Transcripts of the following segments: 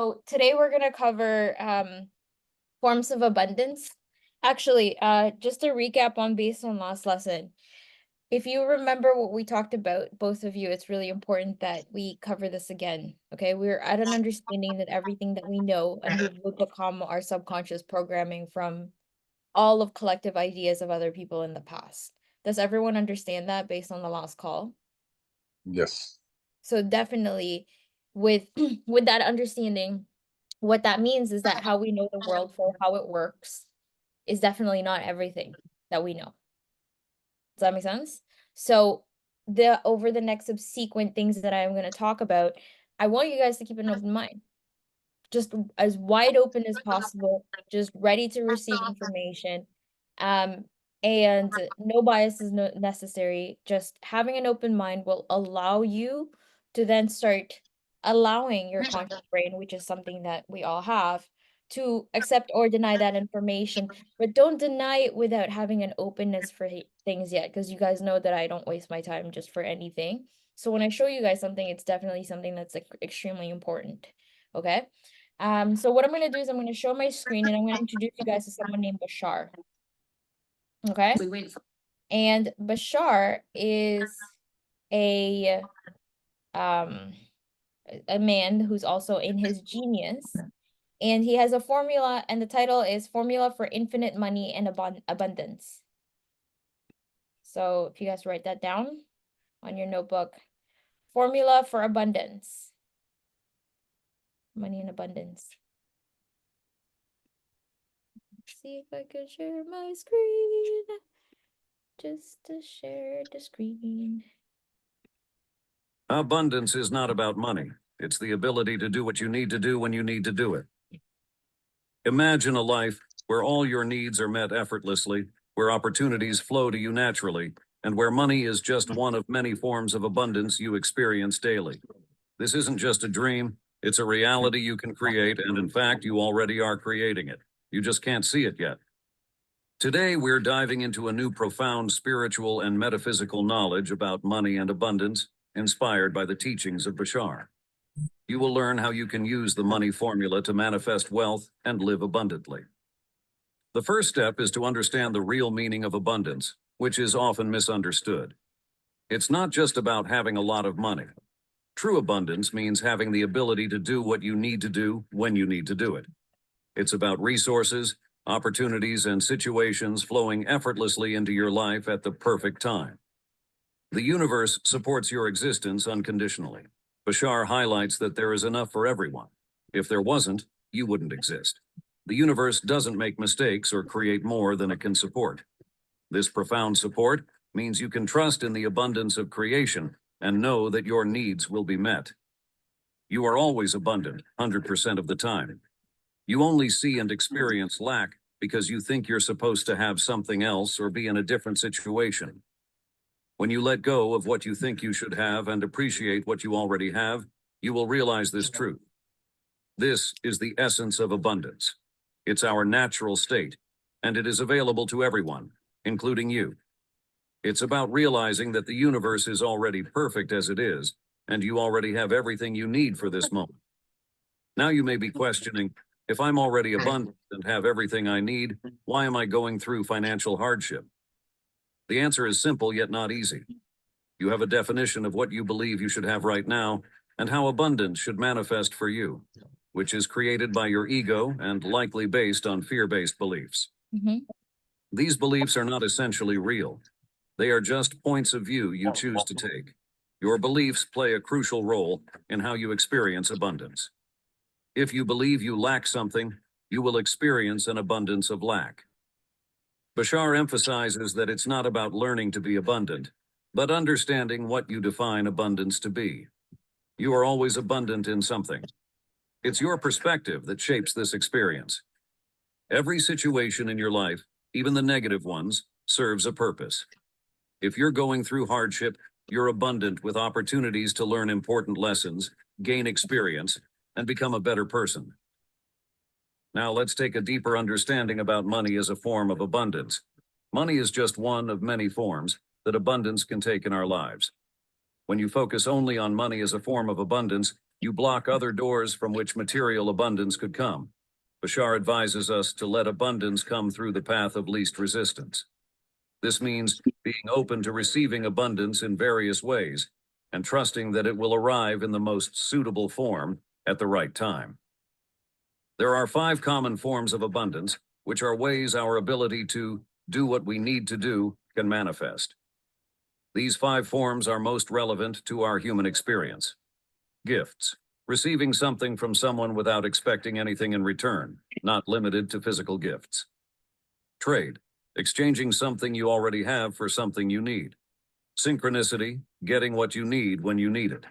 So today we're going to cover forms of abundance. Actually, just to recap on based on last lesson, if you remember what we talked about, both of you, it's really important that we cover this again. Okay, we're at an understanding that everything that we know and we've become our subconscious programming from all of collective ideas of other people in the past. Does everyone understand that based on the last call? Yes. So definitely with with that understanding, what that means is that how we know the world for how it works is definitely not everything that we know. Does that make sense? So the over the next subsequent things that I'm going to talk about, I want you guys to keep an open mind, just as wide open as possible, just ready to receive information. Um, and no bias is necessary. Just having an open mind will allow you to then start allowing your conscious brain, which is something that we all have, to accept or deny that information. But don't deny it without having an openness for things yet, because you guys know that I don't waste my time just for anything. So when I show you guys something, it's definitely something that's like extremely important. Okay. So what I'm going to do is I'm going to show my screen and I'm going to introduce you guys to someone named Bashar. Okay. And Bashar is a um a man who's also in his genius, and he has a formula, and the title is Formula for Infinite Money and Abundance. So if you guys write that down on your notebook, Formula for Abundance, Money and Abundance. See if I can share my screen. Just to share the screen. Abundance is not about money. It's the ability to do what you need to do when you need to do it. Imagine a life where all your needs are met effortlessly, where opportunities flow to you naturally, and where money is just one of many forms of abundance you experience daily. This isn't just a dream, it's a reality you can create, and in fact, you already are creating it. You just can't see it yet. Today, we're diving into a new profound spiritual and metaphysical knowledge about money and abundance, inspired by the teachings of Bashar. You will learn how you can use the money formula to manifest wealth and live abundantly. The first step is to understand the real meaning of abundance, which is often misunderstood. It's not just about having a lot of money. True abundance means having the ability to do what you need to do when you need to do it. It's about resources, opportunities, and situations flowing effortlessly into your life at the perfect time. The universe supports your existence unconditionally. Bashar highlights that there is enough for everyone. If there wasn't, you wouldn't exist. The universe doesn't make mistakes or create more than it can support. This profound support means you can trust in the abundance of creation and know that your needs will be met. You are always abundant, 100% of the time. You only see and experience lack because you think you're supposed to have something else or be in a different situation. When you let go of what you think you should have and appreciate what you already have, you will realize this truth. This is the essence of abundance. It's our natural state, and it is available to everyone, including you. It's about realizing that the universe is already perfect as it is, and you already have everything you need for this moment. Now you may be questioning, if I'm already abundant and have everything I need, why am I going through financial hardship? The answer is simple yet not easy. You have a definition of what you believe you should have right now and how abundance should manifest for you, which is created by your ego and likely based on fear-based beliefs. These beliefs are not essentially real. They are just points of view you choose to take. Your beliefs play a crucial role in how you experience abundance. If you believe you lack something, you will experience an abundance of lack. Bashar emphasizes that it's not about learning to be abundant, but understanding what you define abundance to be. You are always abundant in something. It's your perspective that shapes this experience. Every situation in your life, even the negative ones, serves a purpose. If you're going through hardship, you're abundant with opportunities to learn important lessons, gain experience, and become a better person. Now let's take a deeper understanding about money as a form of abundance. Money is just one of many forms that abundance can take in our lives. When you focus only on money as a form of abundance, you block other doors from which material abundance could come. Bashar advises us to let abundance come through the path of least resistance. This means being open to receiving abundance in various ways and trusting that it will arrive in the most suitable form at the right time. There are 5 common forms of abundance, which are ways our ability to do what we need to do can manifest. These 5 forms are most relevant to our human experience. Gifts. Receiving something from someone without expecting anything in return, not limited to physical gifts. Trade. Exchanging something you already have for something you need. Synchronicity. Getting what you need when you need it.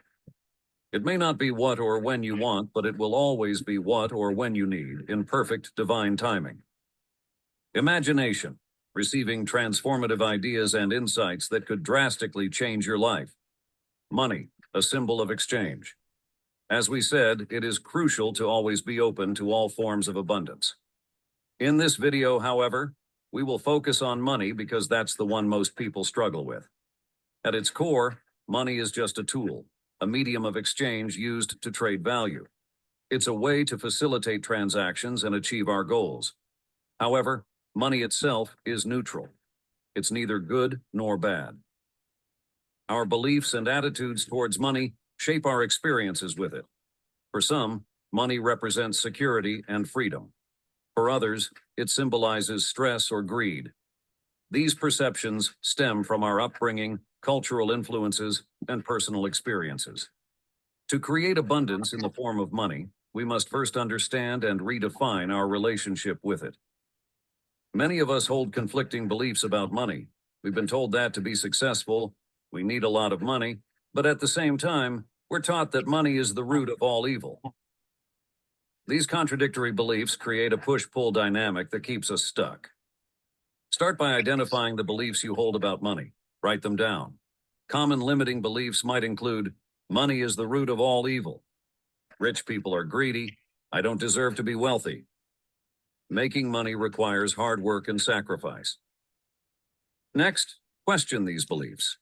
It may not be what or when you want, but it will always be what or when you need in perfect divine timing. Imagination. Receiving transformative ideas and insights that could drastically change your life. Money. A symbol of exchange. As we said, it is crucial to always be open to all forms of abundance. In this video, however, we will focus on money because that's the one most people struggle with. At its core, money is just a tool, a medium of exchange used to trade value. It's a way to facilitate transactions and achieve our goals. However, money itself is neutral. It's neither good nor bad. Our beliefs and attitudes towards money shape our experiences with it. For some, money represents security and freedom. For others, it symbolizes stress or greed. These perceptions stem from our upbringing, cultural influences, and personal experiences. To create abundance in the form of money, we must first understand and redefine our relationship with it. Many of us hold conflicting beliefs about money. We've been told that to be successful, we need a lot of money, but at the same time, we're taught that money is the root of all evil. These contradictory beliefs create a push-pull dynamic that keeps us stuck. Start by identifying the beliefs you hold about money. Write them down. Common limiting beliefs might include, money is the root of all evil. Rich people are greedy. I don't deserve to be wealthy. Making money requires hard work and sacrifice. Next, question these beliefs.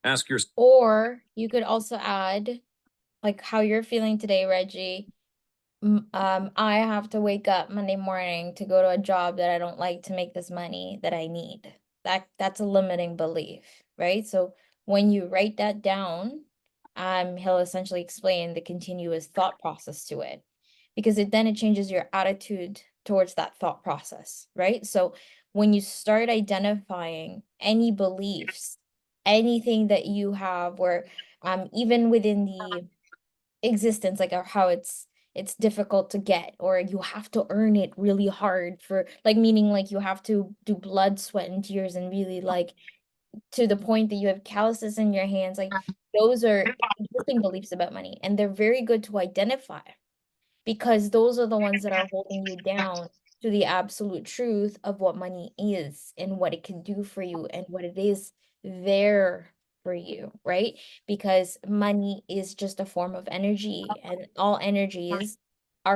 Ask yourself. Or you could also add, like how you're feeling today, Reggie. I have to wake up Monday morning to go to a job that I don't like to make this money that I need. That's a limiting belief, right? So when you write that down, he'll essentially explain the continuous thought process to it, because it changes your attitude towards that thought process, right? So when you start identifying any beliefs, anything that you have, where even within the existence, like how it's difficult to get, or you have to earn it really hard, for like, meaning like you have to do blood, sweat, and tears, and really like to the point that you have calluses in your hands, like those are existing beliefs about money, and they're very good to identify, because those are the ones that are holding you down to the absolute truth of what money is and what it can do for you and what it is there for you, right? Because money is just a form of energy, and all energies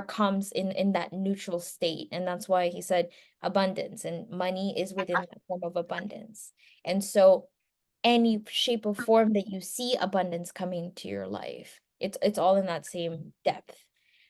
comes in that neutral state. And that's why he said abundance, and money is within that form of abundance. And so any shape or form that you see abundance coming to your life, it's all in that same depth.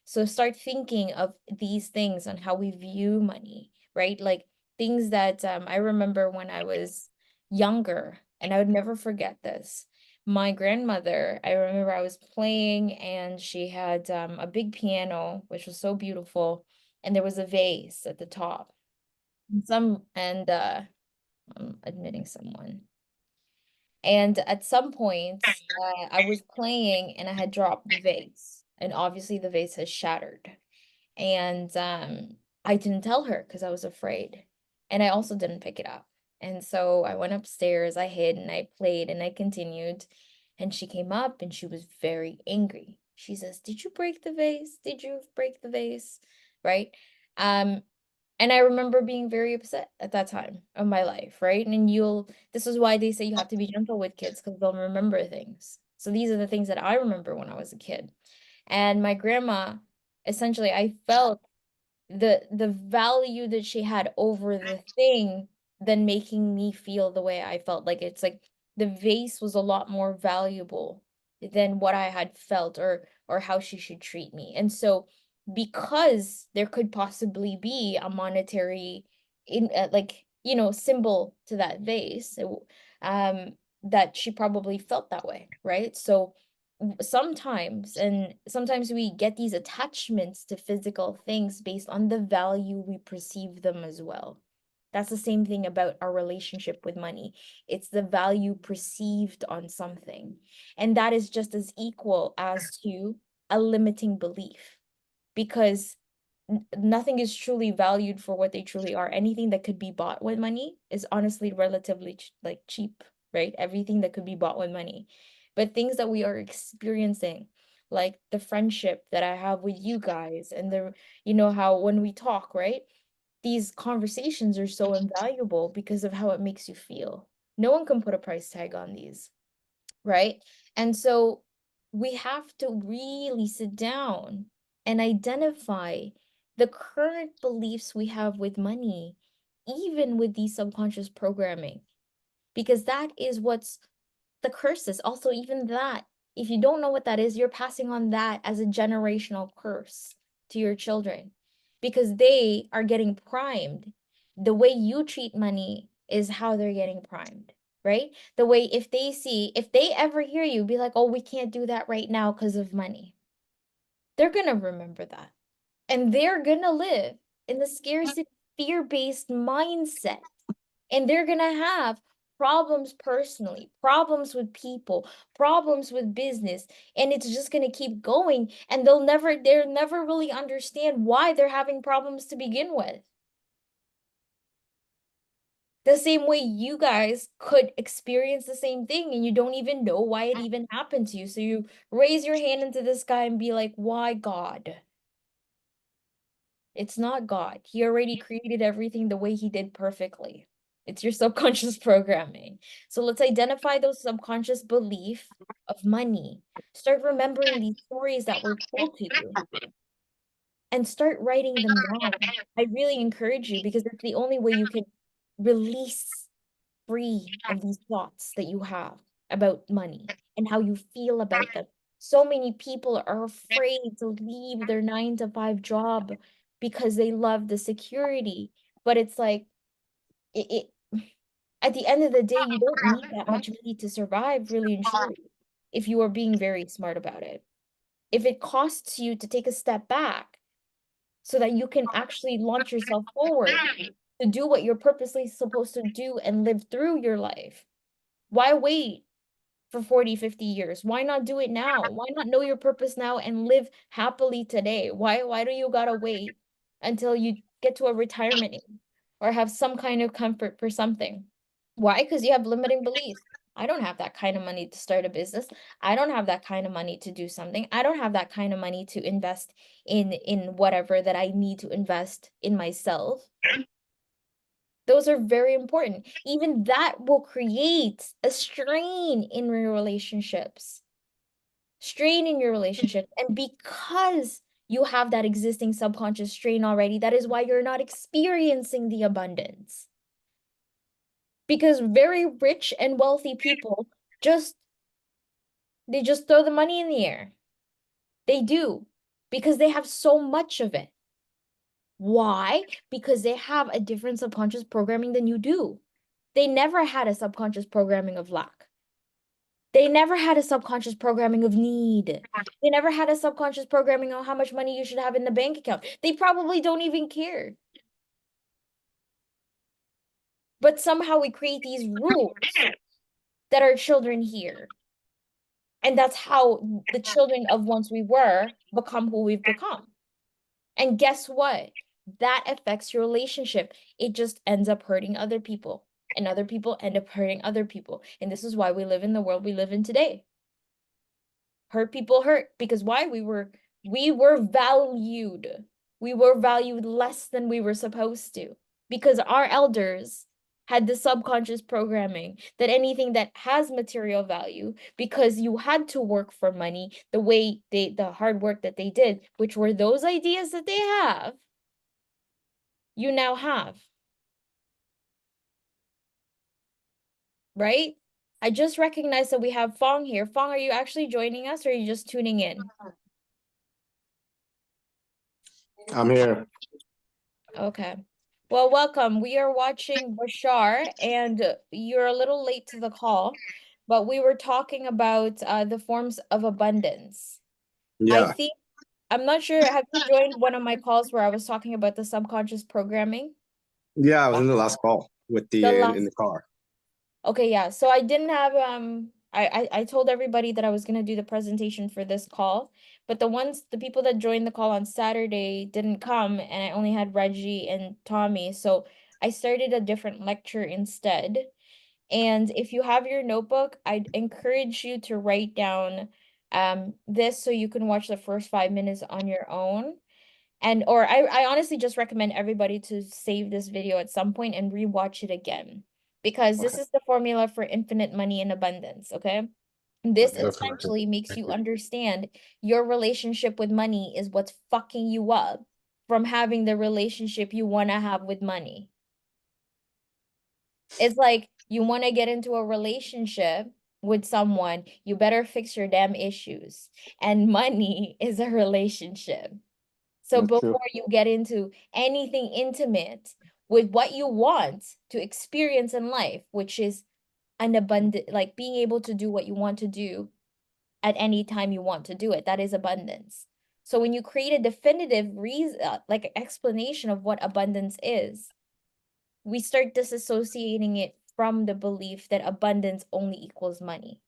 So start thinking of these things on how we view money, right? Like things that I remember when I was younger, and I would never forget this. My grandmother, I remember I was playing, and she had a big piano, which was so beautiful, and there was a vase at the top. I'm admitting someone. And at some point, I was playing and I had dropped the vase, and obviously the vase has shattered. And I didn't tell her because I was afraid. And I also didn't pick it up. And so I went upstairs, I hid, and I played, and I continued. And she came up and she was very angry. She says, "Did you break the vase? Did you break the vase?" Right? Um, and I remember being very upset at that time of my life, right? And this is why they say you have to be gentle with kids, because they'll remember things. So these are the things that I remember when I was a kid. And my grandma, essentially, I felt the value that she had over the thing than making me feel the way I felt. Like it's like the vase was a lot more valuable than what I had felt or how she should treat me. And so because there could possibly be a monetary in like, you know, symbol to that vase, um that she probably felt that way, right? So sometimes we get these attachments to physical things based on the value we perceive them as well. That's the same thing about our relationship with money. It's the value perceived on something. And that is just as equal as to a limiting belief, because nothing is truly valued for what they truly are. Anything that could be bought with money is honestly relatively like cheap, right? Everything that could be bought with money. But things that we are experiencing, like the friendship that I have with you guys, and the, you know, how when we talk, right? These conversations are so invaluable because of how it makes you feel. No one can put a price tag on these, right? And so we have to really sit down and identify the current beliefs we have with money, even with these subconscious programming, because that is what's the curses. Also, even that, if you don't know what that is, you're passing on that as a generational curse to your children because they are getting primed. The way you treat money is how they're getting primed, right? The way if they ever hear you be like, oh, we can't do that right now because of money, they're going to remember that. And they're going to live in the scarcity, fear-based mindset, and they're going to have problems personally, problems with people, problems with business, and it's just going to keep going, and they'll never really understand why they're having problems to begin with. The same way you guys could experience the same thing and you don't even know why it even happened to you. So you raise your hand into the sky and be like, why God? It's not God. He already created everything the way he did perfectly. It's your subconscious programming. So let's identify those subconscious belief of money. Start remembering these stories that were told to you and start writing them down. I really encourage you because it's the only way you can release free of these thoughts that you have about money and how you feel about them. So many people are afraid to leave their 9 to 5 job because they love the security. But it's like, it at the end of the day, you don't need that much money to survive, really and truly, if you are being very smart about it. If it costs you to take a step back so that you can actually launch yourself forward to do what you're purposely supposed to do and live through your life, why wait for 40, 50 years? Why not do it now? Why not know your purpose now and live happily today? Why do you gotta wait until you get to a retirement age or have some kind of comfort for something? Why? Because you have limiting beliefs. I don't have that kind of money to start a business. I don't have that kind of money to do something. I don't have that kind of money to invest in whatever that I need to invest in myself. Those are very important. Even that will create a strain in your relationships. Strain in your relationship. And because you have that existing subconscious strain already, that is why you're not experiencing the abundance. Because very rich and wealthy people just they just throw the money in the air. They do. Because they have so much of it. Why? Because they have a different subconscious programming than you do. They never had a subconscious programming of lack. They never had a subconscious programming of need. They never had a subconscious programming on how much money you should have in the bank account. They probably don't even care. But somehow we create these rules that our children hear. And that's how the children of once we were become who we've become. And guess what? That affects your relationship. It just ends up hurting other people. And other people end up hurting other people. And this is why we live in the world we live in today. Hurt people hurt because why? We were valued. We were valued less than we were supposed to because our elders had the subconscious programming that anything that has material value, because you had to work for money the way the hard work that they did, which were those ideas that they have, you now have. Right? I just recognized that we have Fong here. Fong, are you actually joining us or are you just tuning in? I'm here. Okay. Well, welcome. We are watching Bashar, and you're a little late to the call, but we were talking about the forms of abundance. I Yeah. think, I'm not sure, have you joined one of my calls where I was talking about the subconscious programming? Yeah, I was in the last call with The in last the car. Okay, yeah. So I didn't have I told everybody that I was gonna do the presentation for this call, but the people that joined the call on Saturday didn't come, and I only had Reggie and Tommy. So I started a different lecture instead. And if you have your notebook, I'd encourage you to write down this so you can watch the first 5 minutes on your own. I honestly just recommend everybody to save this video at some point and rewatch it again because this Okay. is the formula for infinite money and abundance, okay? This Okay. Definitely. essentially makes Thank you you. understand your relationship with money is what's fucking you up from having the relationship you want to have with money. It's like you want to get into a relationship with someone, you better fix your damn issues. And money is a relationship. So That's true. before you get into anything intimate with what you want to experience in life, which is an abundant, like being able to do what you want to do at any time you want to do it, that is abundance. So when you create a definitive reason, like explanation of what abundance is, we start disassociating it from the belief that abundance only equals money.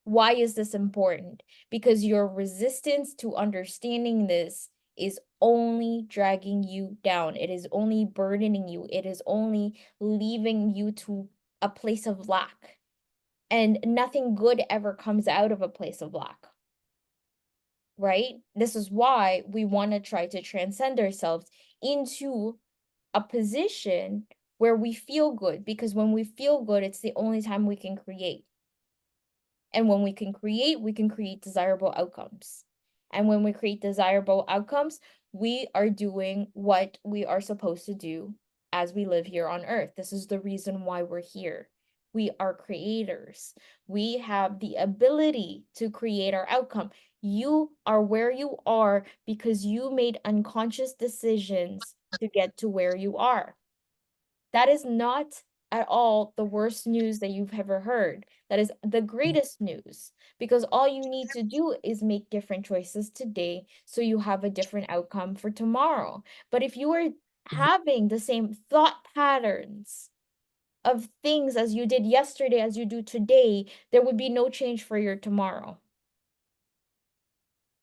Why is this important? Because your resistance to understanding this is only dragging you down. It is only burdening you. It is only leaving you to a place of lack. And nothing good ever comes out of a place of lack, right? This is why we want to try to transcend ourselves into a position where we feel good, because when we feel good, it's the only time we can create. And when we can create desirable outcomes. And when we create desirable outcomes, we are doing what we are supposed to do as we live here on earth. This is the reason why we're here. We are creators. We have the ability to create our outcome. You are where you are because you made unconscious decisions to get to where you are. That is not at all the worst news that you've ever heard. That is the greatest news because all you need to do is make different choices today so you have a different outcome for tomorrow. But if you are having the same thought patterns of things as you did yesterday, as you do today, there would be no change for your tomorrow.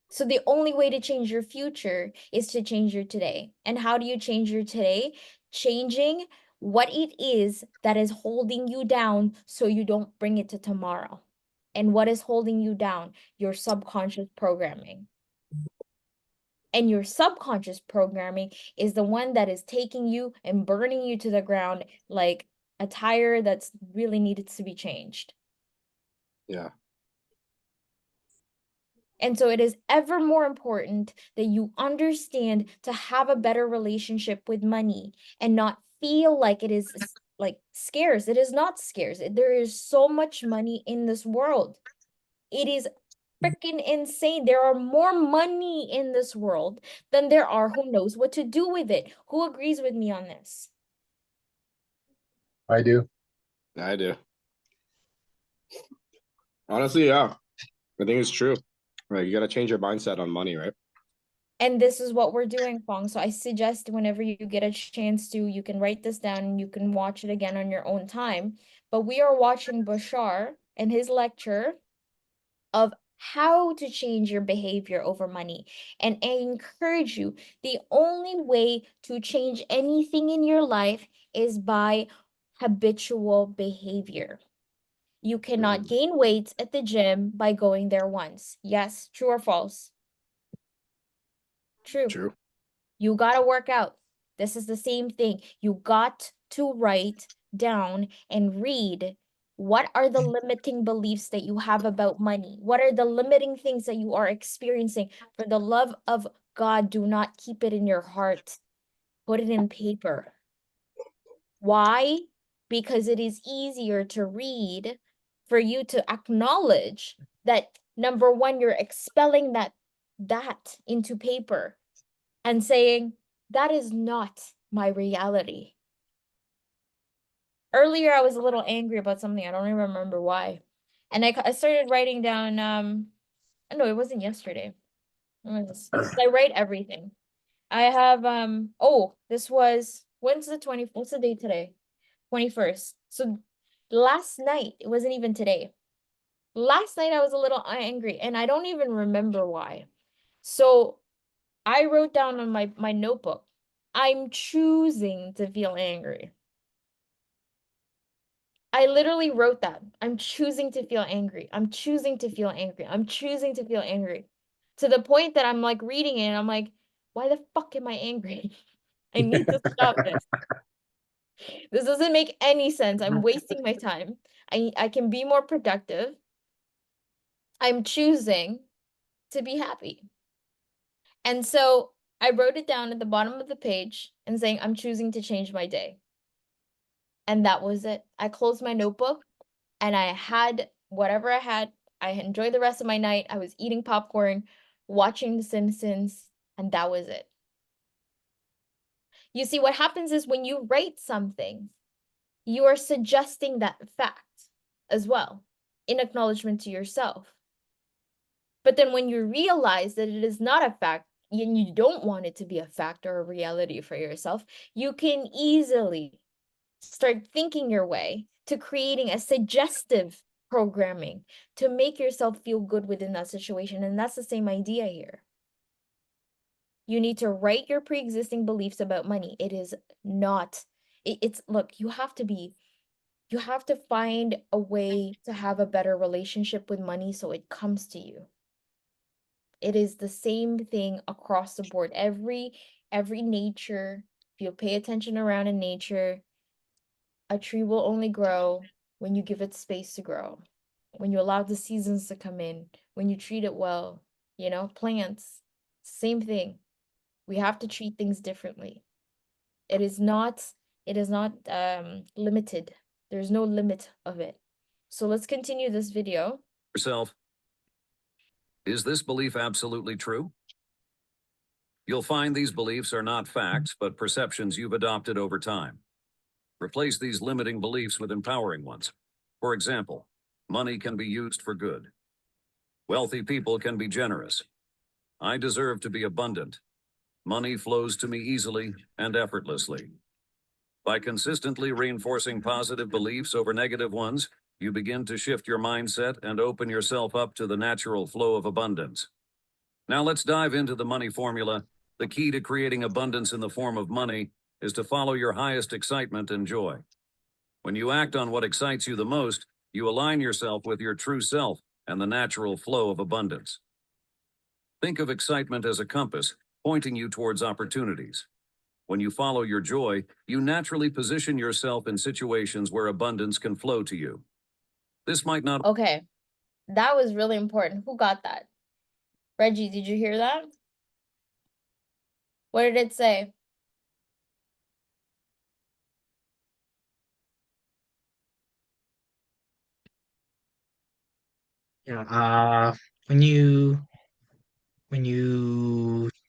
So the only way to change your future is to change your today. And how do you change your today? Changing what it is that is holding you down so you don't bring it to tomorrow. And what is holding you down? Your subconscious programming. And your subconscious programming is the one that is taking you and burning you to the ground like a tire that's really needed to be changed. Yeah. And so it is ever more important that you understand to have a better relationship with money and not feel like it is like scarce. It is not scarce. There is so much money in this world. It is freaking insane. There are more money in this world than there are who knows what to do with it. Who agrees with me on this? I do. I do. Honestly, yeah. I think it's true. Like you gotta change your mindset on money, right? And this is what we're doing, Fong. So I suggest whenever you get a chance to, you can write this down and you can watch it again on your own time. But we are watching Bashar and his lecture of how to change your behavior over money. And I encourage you, the only way to change anything in your life is by habitual behavior. You cannot gain weight at the gym by going there once. Yes, true or false? True. True. You got to work out. This is the same thing. You got to write down and read what are the limiting beliefs that you have about money? What are the limiting things that you are experiencing? For the love of God, do not keep it in your heart. Put it in paper. Why? Because it is easier to read for you to acknowledge that, number one, you're expelling that into paper and saying, that is not my reality. Earlier, I was a little angry about something. I don't even remember why. And I started writing down, no, it wasn't yesterday. When was this? 'Cause I write everything. I have, oh, this was, what's the date today? 21st. So last night, it wasn't even today. Last night, I was a little angry, and I don't even remember why. So I wrote down on my notebook, I'm choosing to feel angry. I literally wrote that. I'm choosing to feel angry. I'm choosing to feel angry. I'm choosing to feel angry. To the point that I'm like reading it and I'm like, why the fuck am I angry? I need to stop this. This doesn't make any sense. I'm wasting my time. I can be more productive. I'm choosing to be happy. And so I wrote it down at the bottom of the page and saying, I'm choosing to change my day. And that was it. I closed my notebook and I had whatever I had. I enjoyed the rest of my night. I was eating popcorn, watching The Simpsons, and that was it. You see, what happens is when you write something, you are suggesting that fact as well in acknowledgement to yourself. But then when you realize that it is not a fact and you don't want it to be a fact or a reality for yourself, you can easily start thinking your way to creating a suggestive programming to make yourself feel good within that situation. And that's the same idea here. You need to write your pre-existing beliefs about money. It is not, look, you have to find a way to have a better relationship with money so it comes to you. It is the same thing across the board. Every nature, if you pay attention around in nature, a tree will only grow when you give it space to grow, when you allow the seasons to come in, when you treat it well. Plants, same thing. We have to treat things differently. It is not limited. There's no limit of it. So let's continue this video. Yourself. Is this belief absolutely true? You'll find these beliefs are not facts, but perceptions you've adopted over time. Replace these limiting beliefs with empowering ones. For example, money can be used for good. Wealthy people can be generous. I deserve to be abundant. Money flows to me easily and effortlessly. By consistently reinforcing positive beliefs over negative ones, you begin to shift your mindset and open yourself up to the natural flow of abundance. Now let's dive into the money formula. The key to creating abundance in the form of money is to follow your highest excitement and joy. When you act on what excites you the most, you align yourself with your true self and the natural flow of abundance. Think of excitement as a compass, pointing you towards opportunities. When you follow your joy, you naturally position yourself in situations where abundance can flow to you. This might not... Okay, that was really important. Who got that? Reggie, did you hear that? What did it say? Yeah, when you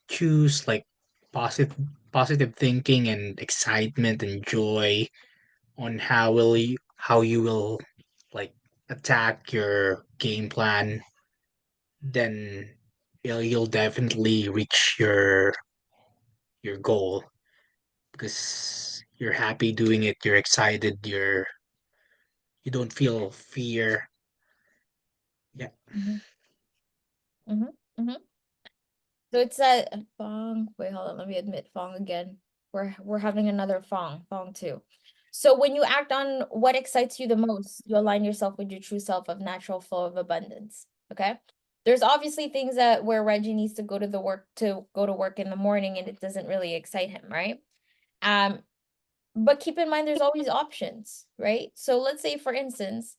choose like positive thinking and excitement and joy on how you will like attack your game plan, then you'll definitely reach your goal because you're happy doing it, you're excited, you don't feel fear. Yeah. Mm-hmm. Mm-hmm. Mm-hmm. So it's a Fong. Wait, hold on. Let me admit Fong again. We're having another Fong too. So when you act on what excites you the most, you align yourself with your true self of natural flow of abundance. Okay. There's obviously things that where Reggie needs to go to work in the morning and it doesn't really excite him, right? Um, but keep in mind there's always options, right? So let's say, for instance,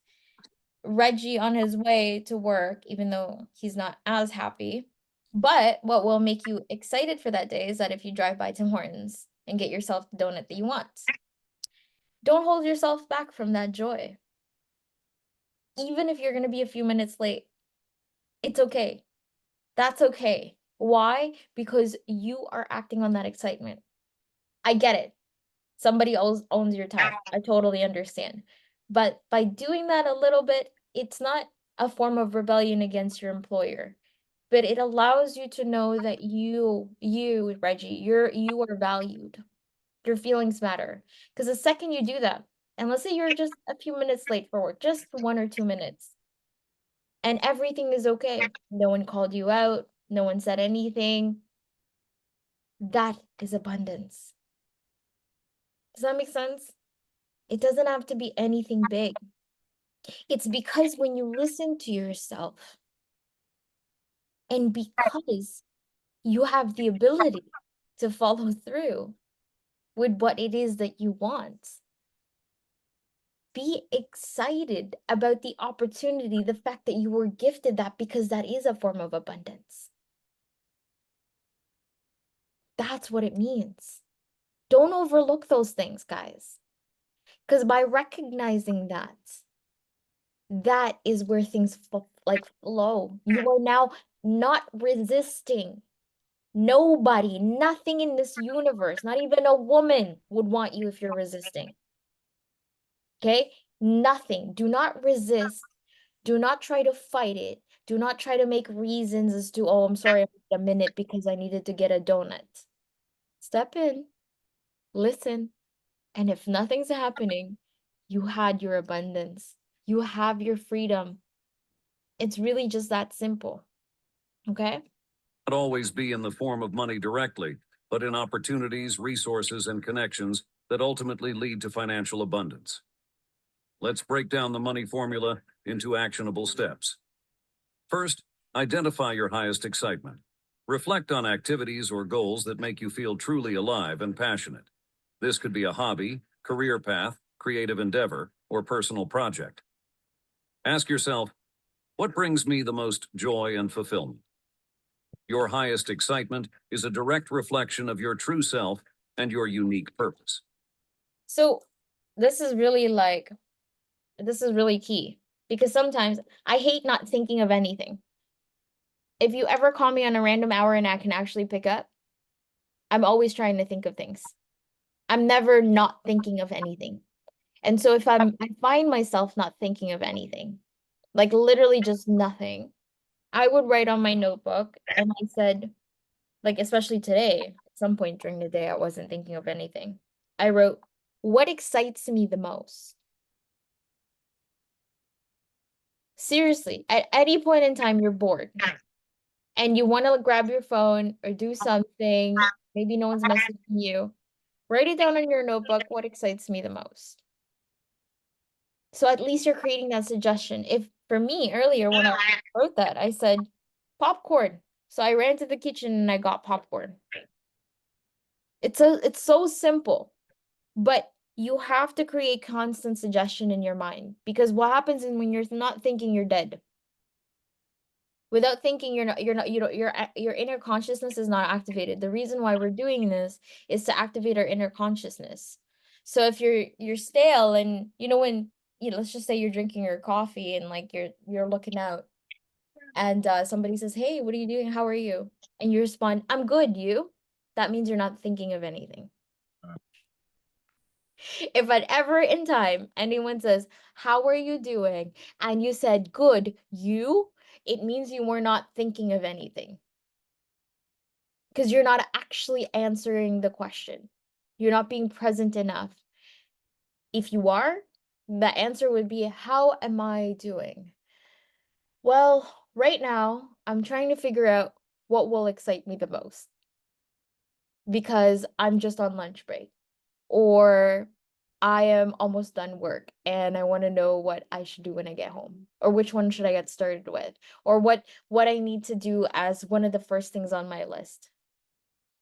Reggie on his way to work, even though he's not as happy. But what will make you excited for that day is that if you drive by Tim Hortons and get yourself the donut that you want, don't hold yourself back from that joy. Even if you're going to be a few minutes late, it's okay. That's okay. Why? Because you are acting on that excitement. I get it. Somebody else owns your time. I totally understand. But by doing that a little bit, it's not a form of rebellion against your employer, but it allows you to know that you, Reggie, you are valued. Your feelings matter. Because the second you do that, and let's say you're just a few minutes late for work, just 1 or 2 minutes, and everything is okay. No one called you out, no one said anything. That is abundance. Does that make sense? It doesn't have to be anything big. It's because when you listen to yourself and because you have the ability to follow through with what it is that you want, be excited about the opportunity, the fact that you were gifted that, because that is a form of abundance. That's what it means. Don't overlook those things, guys. Because by recognizing that, that is where things flow. You are now not resisting. Nobody, nothing in this universe, not even a woman would want you if you're resisting. Okay? Nothing. Do not resist. Do not try to fight it. Do not try to make reasons as to, oh, I'm sorry, I missed a minute because I needed to get a donut. Step in, listen, and if nothing's happening, you had your abundance. You have your freedom. It's really just that simple. Okay? Not always be in the form of money directly, but in opportunities, resources, and connections that ultimately lead to financial abundance. Let's break down the money formula into actionable steps. First, identify your highest excitement. Reflect on activities or goals that make you feel truly alive and passionate. This could be a hobby, career path, creative endeavor, or personal project. Ask yourself, what brings me the most joy and fulfillment? Your highest excitement is a direct reflection of your true self and your unique purpose. So this is really key, because sometimes I hate not thinking of anything. If you ever call me on a random hour and I can actually pick up, I'm always trying to think of things. I'm never not thinking of anything. And so if I find myself not thinking of anything, like literally just nothing, I would write on my notebook, and I said, like, especially today, at some point during the day, I wasn't thinking of anything. I wrote, what excites me the most? Seriously, at any point in time, you're bored and you want to grab your phone or do something, maybe no one's messaging you, write it down on your notebook, what excites me the most. So at least you're creating that suggestion. If for me earlier when I wrote that, I said popcorn. So I ran to the kitchen and I got popcorn. It's so simple, but you have to create constant suggestion in your mind, because what happens is when you're not thinking, you're dead. Without thinking, your inner consciousness is not activated. The reason why we're doing this is to activate our inner consciousness. So if you're stale and when let's just say you're drinking your coffee and like you're looking out and somebody says, "Hey, what are you doing? How are you?" And you respond, "I'm good, you?" That means you're not thinking of anything. If at ever in time anyone says, "How are you doing?" and you said, "Good, you?" it means you were not thinking of anything. Because you're not actually answering the question. You're not being present enough. If you are, the answer would be, how am I doing? Well, right now, I'm trying to figure out what will excite me the most, because I'm just on lunch break, or I am almost done work and I want to know what I should do when I get home, or which one should I get started with, or what I need to do as one of the first things on my list.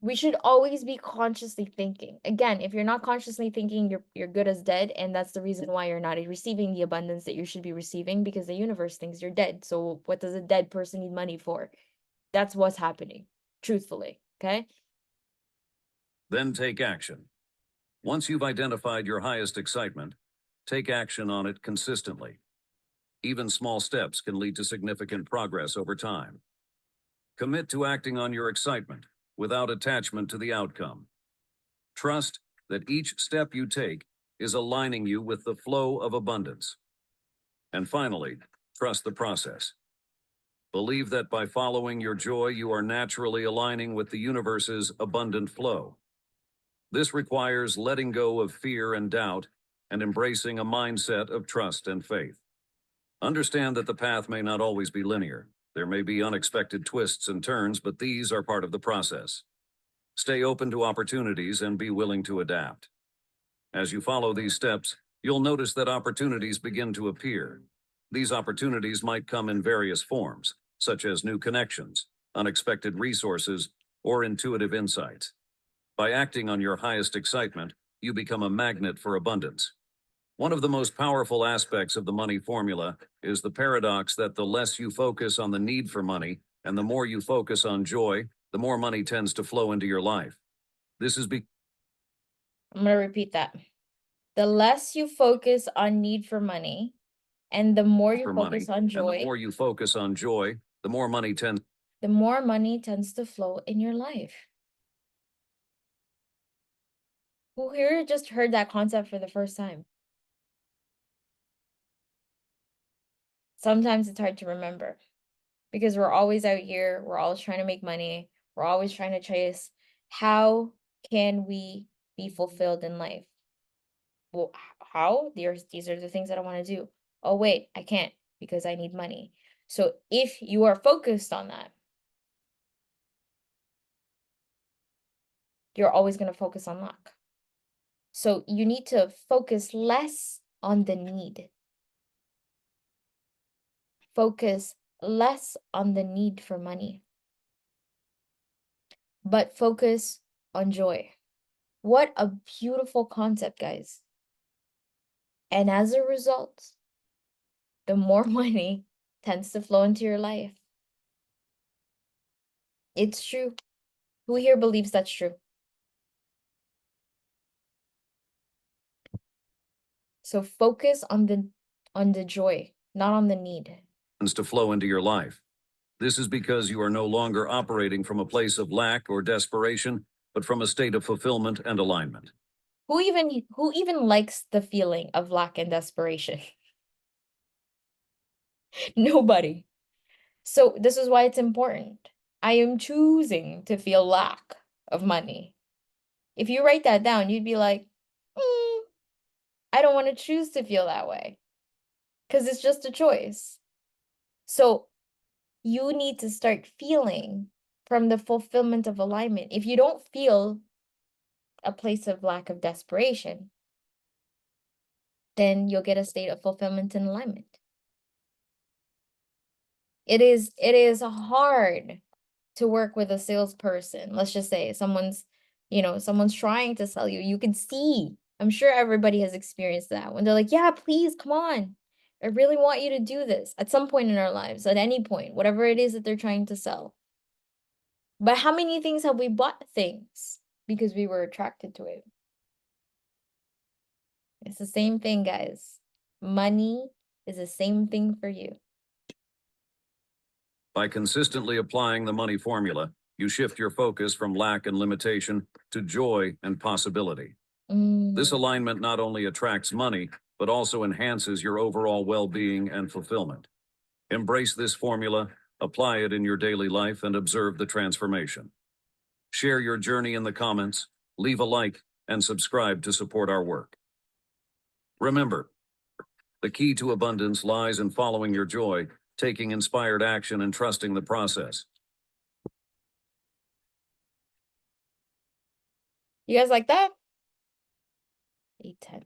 We should always be consciously thinking. Again, if you're not consciously thinking, you're good as dead, and that's the reason why you're not receiving the abundance that you should be receiving, because the universe thinks you're dead. So what does a dead person need money for? That's what's happening, truthfully, okay? Then take action. Once you've identified your highest excitement, take action on it consistently. Even small steps can lead to significant progress over time. Commit to acting on your excitement without attachment to the outcome. Trust that each step you take is aligning you with the flow of abundance. And finally, trust the process. Believe that by following your joy, you are naturally aligning with the universe's abundant flow. This requires letting go of fear and doubt and embracing a mindset of trust and faith. Understand that the path may not always be linear. There may be unexpected twists and turns, but these are part of the process. Stay open to opportunities and be willing to adapt. As you follow these steps, you'll notice that opportunities begin to appear. These opportunities might come in various forms, such as new connections, unexpected resources, or intuitive insights. By acting on your highest excitement, you become a magnet for abundance. One of the most powerful aspects of the money formula is the paradox that the less you focus on the need for money and the more you focus on joy, the more money tends to flow into your life. This is I'm going to repeat that. The less you focus on need for money, and the more you focus on and the joy, more you focus on joy, the more money tends to flow in your life. Who here just heard that concept for the first time? Sometimes it's hard to remember because we're always out here, we're always trying to make money, we're always trying to chase. How can we be fulfilled in life? Well, how? These are the things that I want to do. Oh, wait, I can't because I need money. So if you are focused on that, you're always going to focus on luck. So you need to focus less on the need. Focus less on the need for money, but focus on joy. What a beautiful concept, guys. And as a result, the more money tends to flow into your life. It's true. Who here believes that's true? So focus on the joy, not on the need. to flow into your life. This is because you are no longer operating from a place of lack or desperation, but from a state of fulfillment and alignment. Who even likes the feeling of lack and desperation? Nobody. So this is why it's important. I am choosing to feel lack of money. If you write that down, you'd be like, I don't want to choose to feel that way because it's just a choice. So you need to start feeling from the fulfillment of alignment. If you don't feel a place of lack of desperation, then you'll get a state of fulfillment and alignment. It is hard to work with a salesperson. Let's just say someone's trying to sell you. You can see, I'm sure everybody has experienced that when they're like, yeah, please, come on. I really want you to do this at some point in our lives, at any point, whatever it is that they're trying to sell. But how many things have we bought things because we were attracted to it? It's the same thing, guys. Money is the same thing for you. By consistently applying the money formula, you shift your focus from lack and limitation to joy and possibility. This alignment not only attracts money, but also enhances your overall well-being and fulfillment. Embrace this formula, apply it in your daily life, and observe the transformation. Share your journey in the comments, leave a like, and subscribe to support our work. Remember, the key to abundance lies in following your joy, taking inspired action, and trusting the process. You guys like that? 8:10.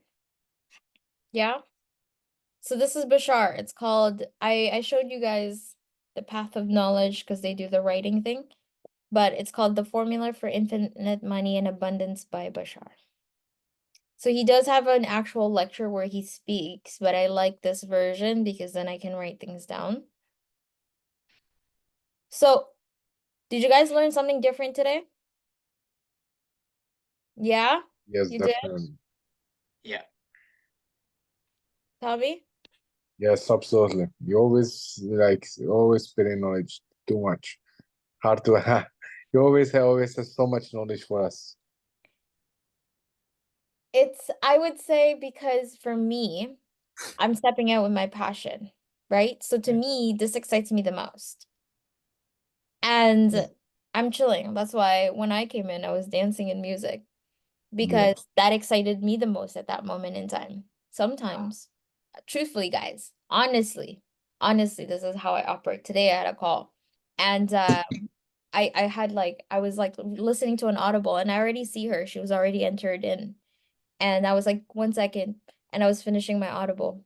Yeah. So this is Bashar. It's called, I showed you guys the path of knowledge because they do the writing thing, but it's called The Formula for Infinite Money and Abundance by Bashar. So he does have an actual lecture where he speaks, but I like this version because then I can write things down. So, did you guys learn something different today? Yeah? Yes, You did, definitely. Yeah. Tommy? Yes, absolutely. You always always spreading knowledge too much. Hard to you always have so much knowledge for us. It's, I would say, because for me, I'm stepping out with my passion, right? So to me, this excites me the most. And I'm chilling. That's why when I came in, I was dancing in music Yeah. because that excited me the most at that moment in time. Sometimes, truthfully, guys, honestly, this is how I operate. Today I had a call and I had like I was like listening to an audible and I already see her. She was already entered in. And I was like, 1 second. And I was finishing my audible.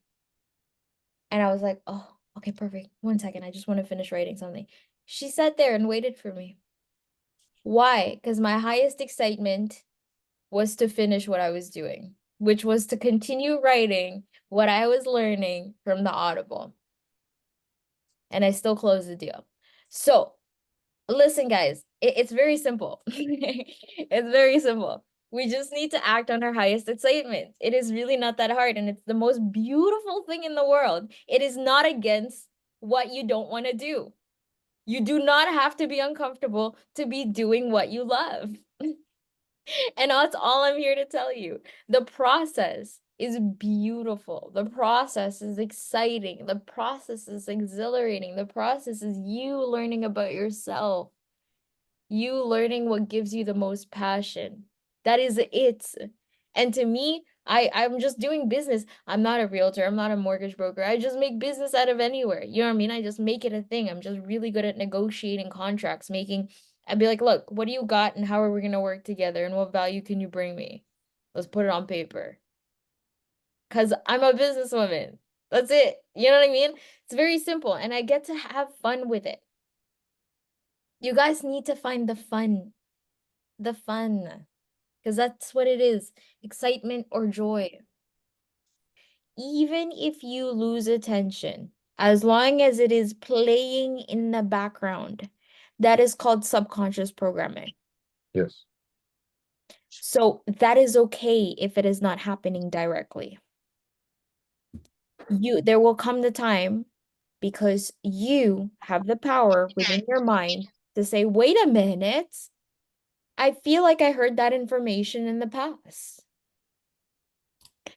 And I was like, oh, okay, perfect. 1 second. I just want to finish writing something. She sat there and waited for me. Why? Because my highest excitement was to finish what I was doing, which was to continue writing what I was learning from the audible. And I still closed the deal. So listen, guys, it's very simple. It's very simple. We just need to act on our highest excitement. It is really not that hard, and it's the most beautiful thing in the world. It is not against what you don't want to do. You do not have to be uncomfortable to be doing what you love. And that's all I'm here to tell you. The process is beautiful. The process is exciting. The process is exhilarating. The process is you learning about yourself, you learning what gives you the most passion. That is it. And to me, I'm just doing business. I'm not a realtor. I'm not a mortgage broker. I just make business out of anywhere. You know what I mean? I just make it a thing. I'm just really good at negotiating contracts, making, I'd be like, look, what do you got and how are we gonna work together and what value can you bring me? Let's put it on paper. Because I'm a businesswoman. That's it. You know what I mean? It's very simple and I get to have fun with it. You guys need to find the fun, because that's what it is, excitement or joy. Even if you lose attention, as long as it is playing in the background, that is called subconscious programming. Yes. So that is okay if it is not happening directly. There will come the time, because you have the power within your mind to say, wait a minute, I feel like I heard that information in the past.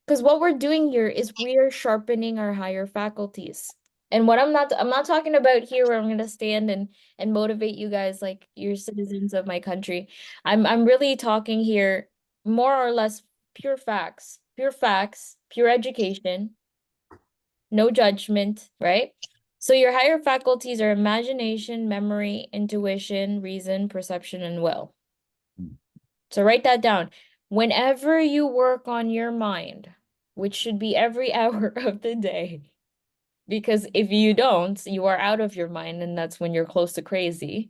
Because what we're doing here is we're sharpening our higher faculties. And what I'm not talking about here where I'm gonna stand and motivate you guys like you're citizens of my country. I'm really talking here more or less pure facts, pure education, no judgment, right? So your higher faculties are imagination, memory, intuition, reason, perception, and will. So write that down. Whenever you work on your mind, which should be every hour of the day, because if you don't, you are out of your mind, and that's when you're close to crazy.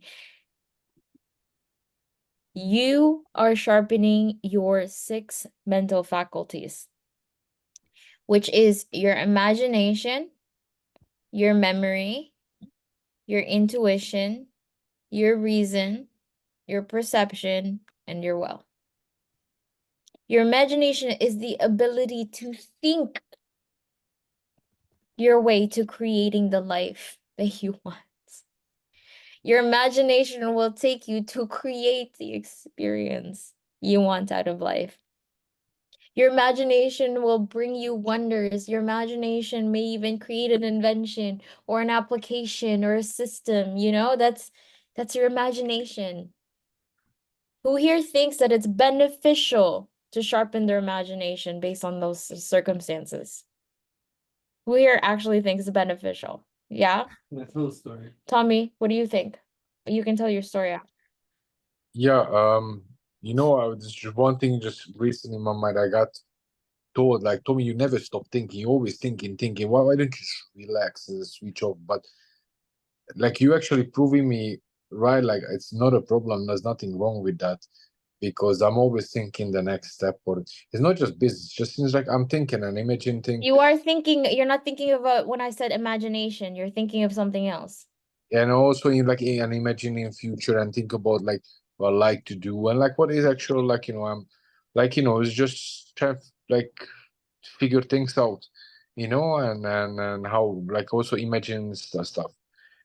You are sharpening your 6 mental faculties, which is your imagination, your memory, your intuition, your reason, your perception, and your will. Your imagination is the ability to think your way to creating the life that you want. Your imagination will take you to create the experience you want out of life. Your imagination will bring you wonders. Your imagination may even create an invention or an application or a system, you know? That's your imagination. Who here thinks that it's beneficial to sharpen their imagination based on those circumstances? Who here actually thinks it's beneficial? Yeah? That's no story. Tommy, what do you think? You can tell your story out. Yeah, just one thing just recently in my mind. I got told, like, Tommy, you never stop thinking. You always thinking. Why don't you just relax and switch off? But like you actually proving me right, like it's not a problem. There's nothing wrong with that because I'm always thinking the next step. Or it's not just business. It just seems like I'm thinking and imagine things. You are thinking, you're not thinking of when I said imagination, you're thinking of something else. And also in like and imagining future and think about like what I like to do and like what is actual like I'm like it's just trying like figure things out. and how like also imagines the stuff.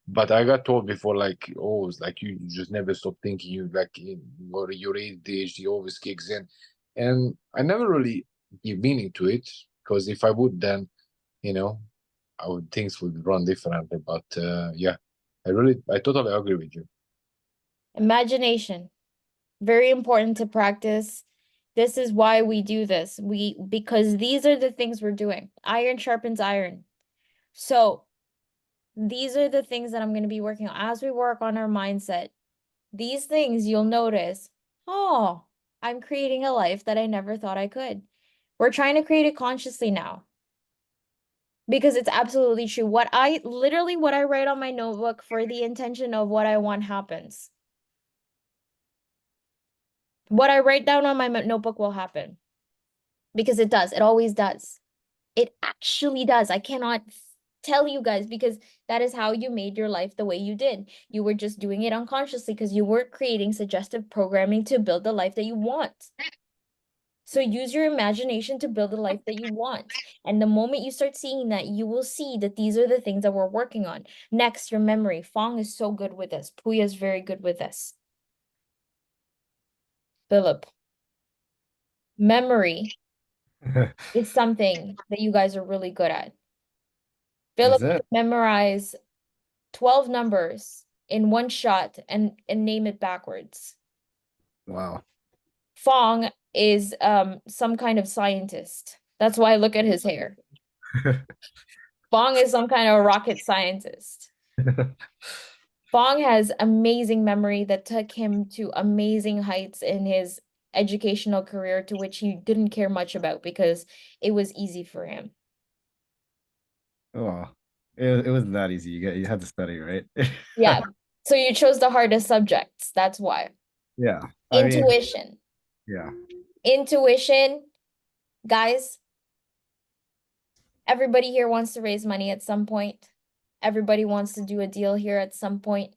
But I got told before, like, oh, it's like you just never stop thinking. You like or your ADHD always kicks in, and I never really give meaning to it because if I would, then you know, things would run differently. But yeah, I totally agree with you. Imagination, very important to practice. This is why we do this. Because these are the things we're doing. Iron sharpens iron. So these are the things that I'm going to be working on as we work on our mindset. These things you'll notice, oh, I'm creating a life that I never thought I could. We're trying to create it consciously now. Because it's absolutely true. What I write on my notebook for the intention of what I want happens. What I write down on my notebook will happen. Because it does. It always does. It actually does. I cannot tell you guys because that is how you made your life the way you did. You were just doing it unconsciously because you weren't creating suggestive programming to build the life that you want. So use your imagination to build the life that you want. And the moment you start seeing that, you will see that these are the things that we're working on. Next, your memory. Fong is so good with this. Puya is very good with this. Philip. Memory is something that you guys are really good at. Philip Is it? can memorize 12 numbers in one shot and name it backwards. Wow. Fong is some kind of scientist. That's why I look at his hair. Fong is some kind of rocket scientist. Fong has amazing memory that took him to amazing heights in his educational career to which he didn't care much about because it was easy for him. Oh, it wasn't that easy. You had to study, right? Yeah. So you chose the hardest subjects. That's why. Yeah. I mean, Intuition. yeah. Intuition, guys, everybody here wants to raise money at some point. Everybody wants to do a deal here at some point.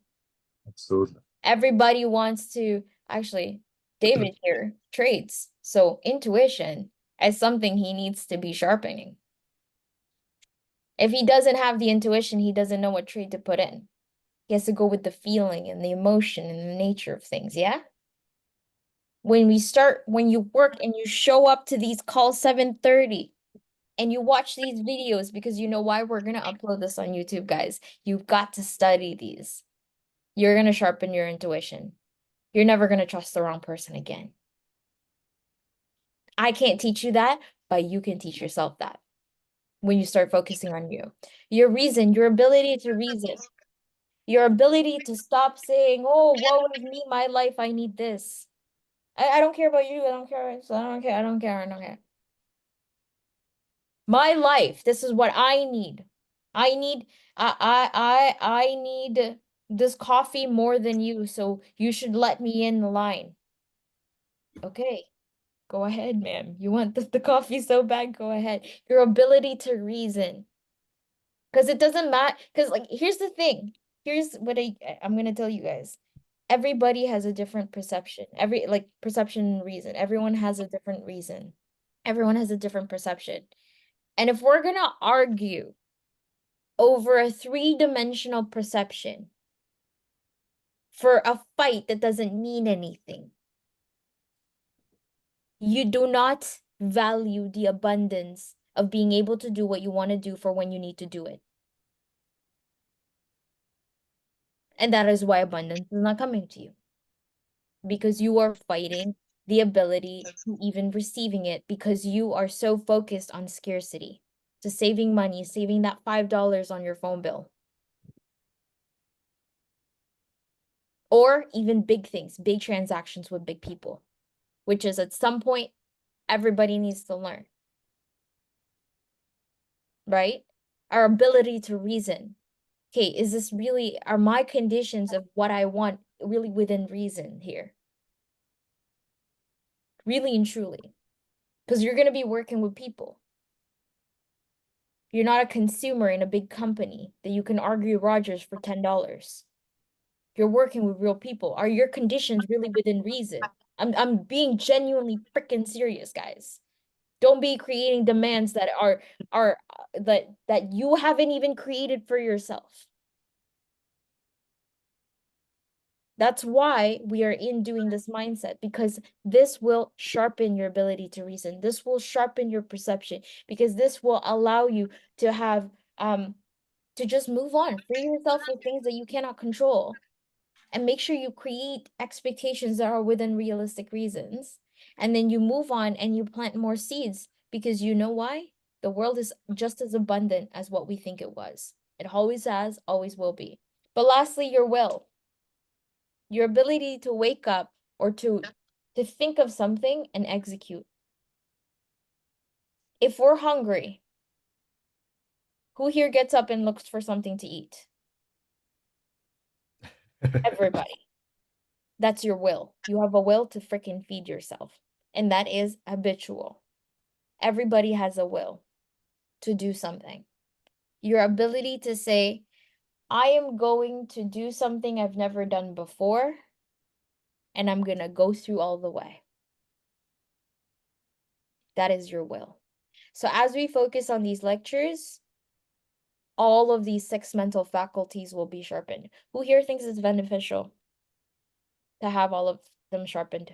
Absolutely. Everybody wants to, actually, David here trades. So intuition is something he needs to be sharpening. If he doesn't have the intuition, he doesn't know what trade to put in. He has to go with the feeling and the emotion and the nature of things, yeah? When you work and you show up to these calls 7:30 and you watch these videos because you know why we're going to upload this on YouTube, guys. You've got to study these. You're going to sharpen your intuition. You're never going to trust the wrong person again. I can't teach you that, but you can teach yourself that when you start focusing on you. Your reason, your ability to reason, your ability to stop saying, oh, woe is me, my life, I need this. I don't care about you. I don't care. So I don't care. I don't care. I don't care. My life, this is what I need. I need I need this coffee more than you, so you should let me in the line. Okay, go ahead, ma'am. You want the coffee so bad, go ahead. Your ability to reason. Because it doesn't matter. Because like here's the thing. Here's what I'm gonna tell you guys. Everybody has a different perception. Perception and reason. Everyone has a different reason. Everyone has a different perception. And if we're gonna argue over a three-dimensional perception for a fight that doesn't mean anything, you do not value the abundance of being able to do what you want to do for when you need to do it. And that is why abundance is not coming to you. Because you are fighting the ability to even receiving it because you are so focused on scarcity, to saving money, saving that $5 on your phone bill. Or even big things, big transactions with big people, which is at some point, everybody needs to learn. Right? Our ability to reason. Okay, is this really, are my conditions of what I want really within reason here? Really and truly. Because you're going to be working with people. You're not a consumer in a big company that you can argue Rogers for $10. You're working with real people. Are your conditions really within reason? I'm being genuinely freaking serious, guys. Don't be creating demands that are that you haven't even created for yourself. That's why we are in doing this mindset, because this will sharpen your ability to reason. This will sharpen your perception, because this will allow you to have to just move on, free yourself of things that you cannot control, and make sure you create expectations that are within realistic reasons. And then you move on and you plant more seeds, because you know why? The world is just as abundant as what we think it was. It always has, always will be. But lastly, your will. Your ability to wake up or to think of something and execute. If we're hungry, who here gets up and looks for something to eat? Everybody. That's your will. You have a will to freaking feed yourself. And that is habitual. Everybody has a will to do something. Your ability to say, I am going to do something I've never done before, and I'm going to go through all the way. That is your will. So as we focus on these lectures, all of these 6 mental faculties will be sharpened. Who here thinks it's beneficial to have all of them sharpened?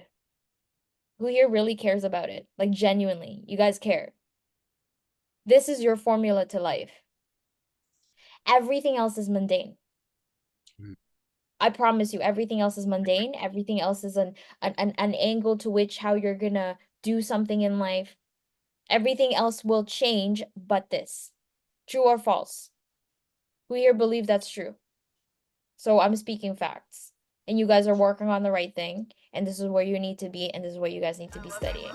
Who here really cares about it? Like, genuinely, you guys care. This is your formula to life. Everything else is mundane. I promise you, everything else is mundane. Everything else is an angle to which how you're gonna do something in life. Everything else will change but this. True or false? Who here believe that's true? So I'm speaking facts. And you guys are working on the right thing. And this is where you need to be. And this is what you guys need to be studying.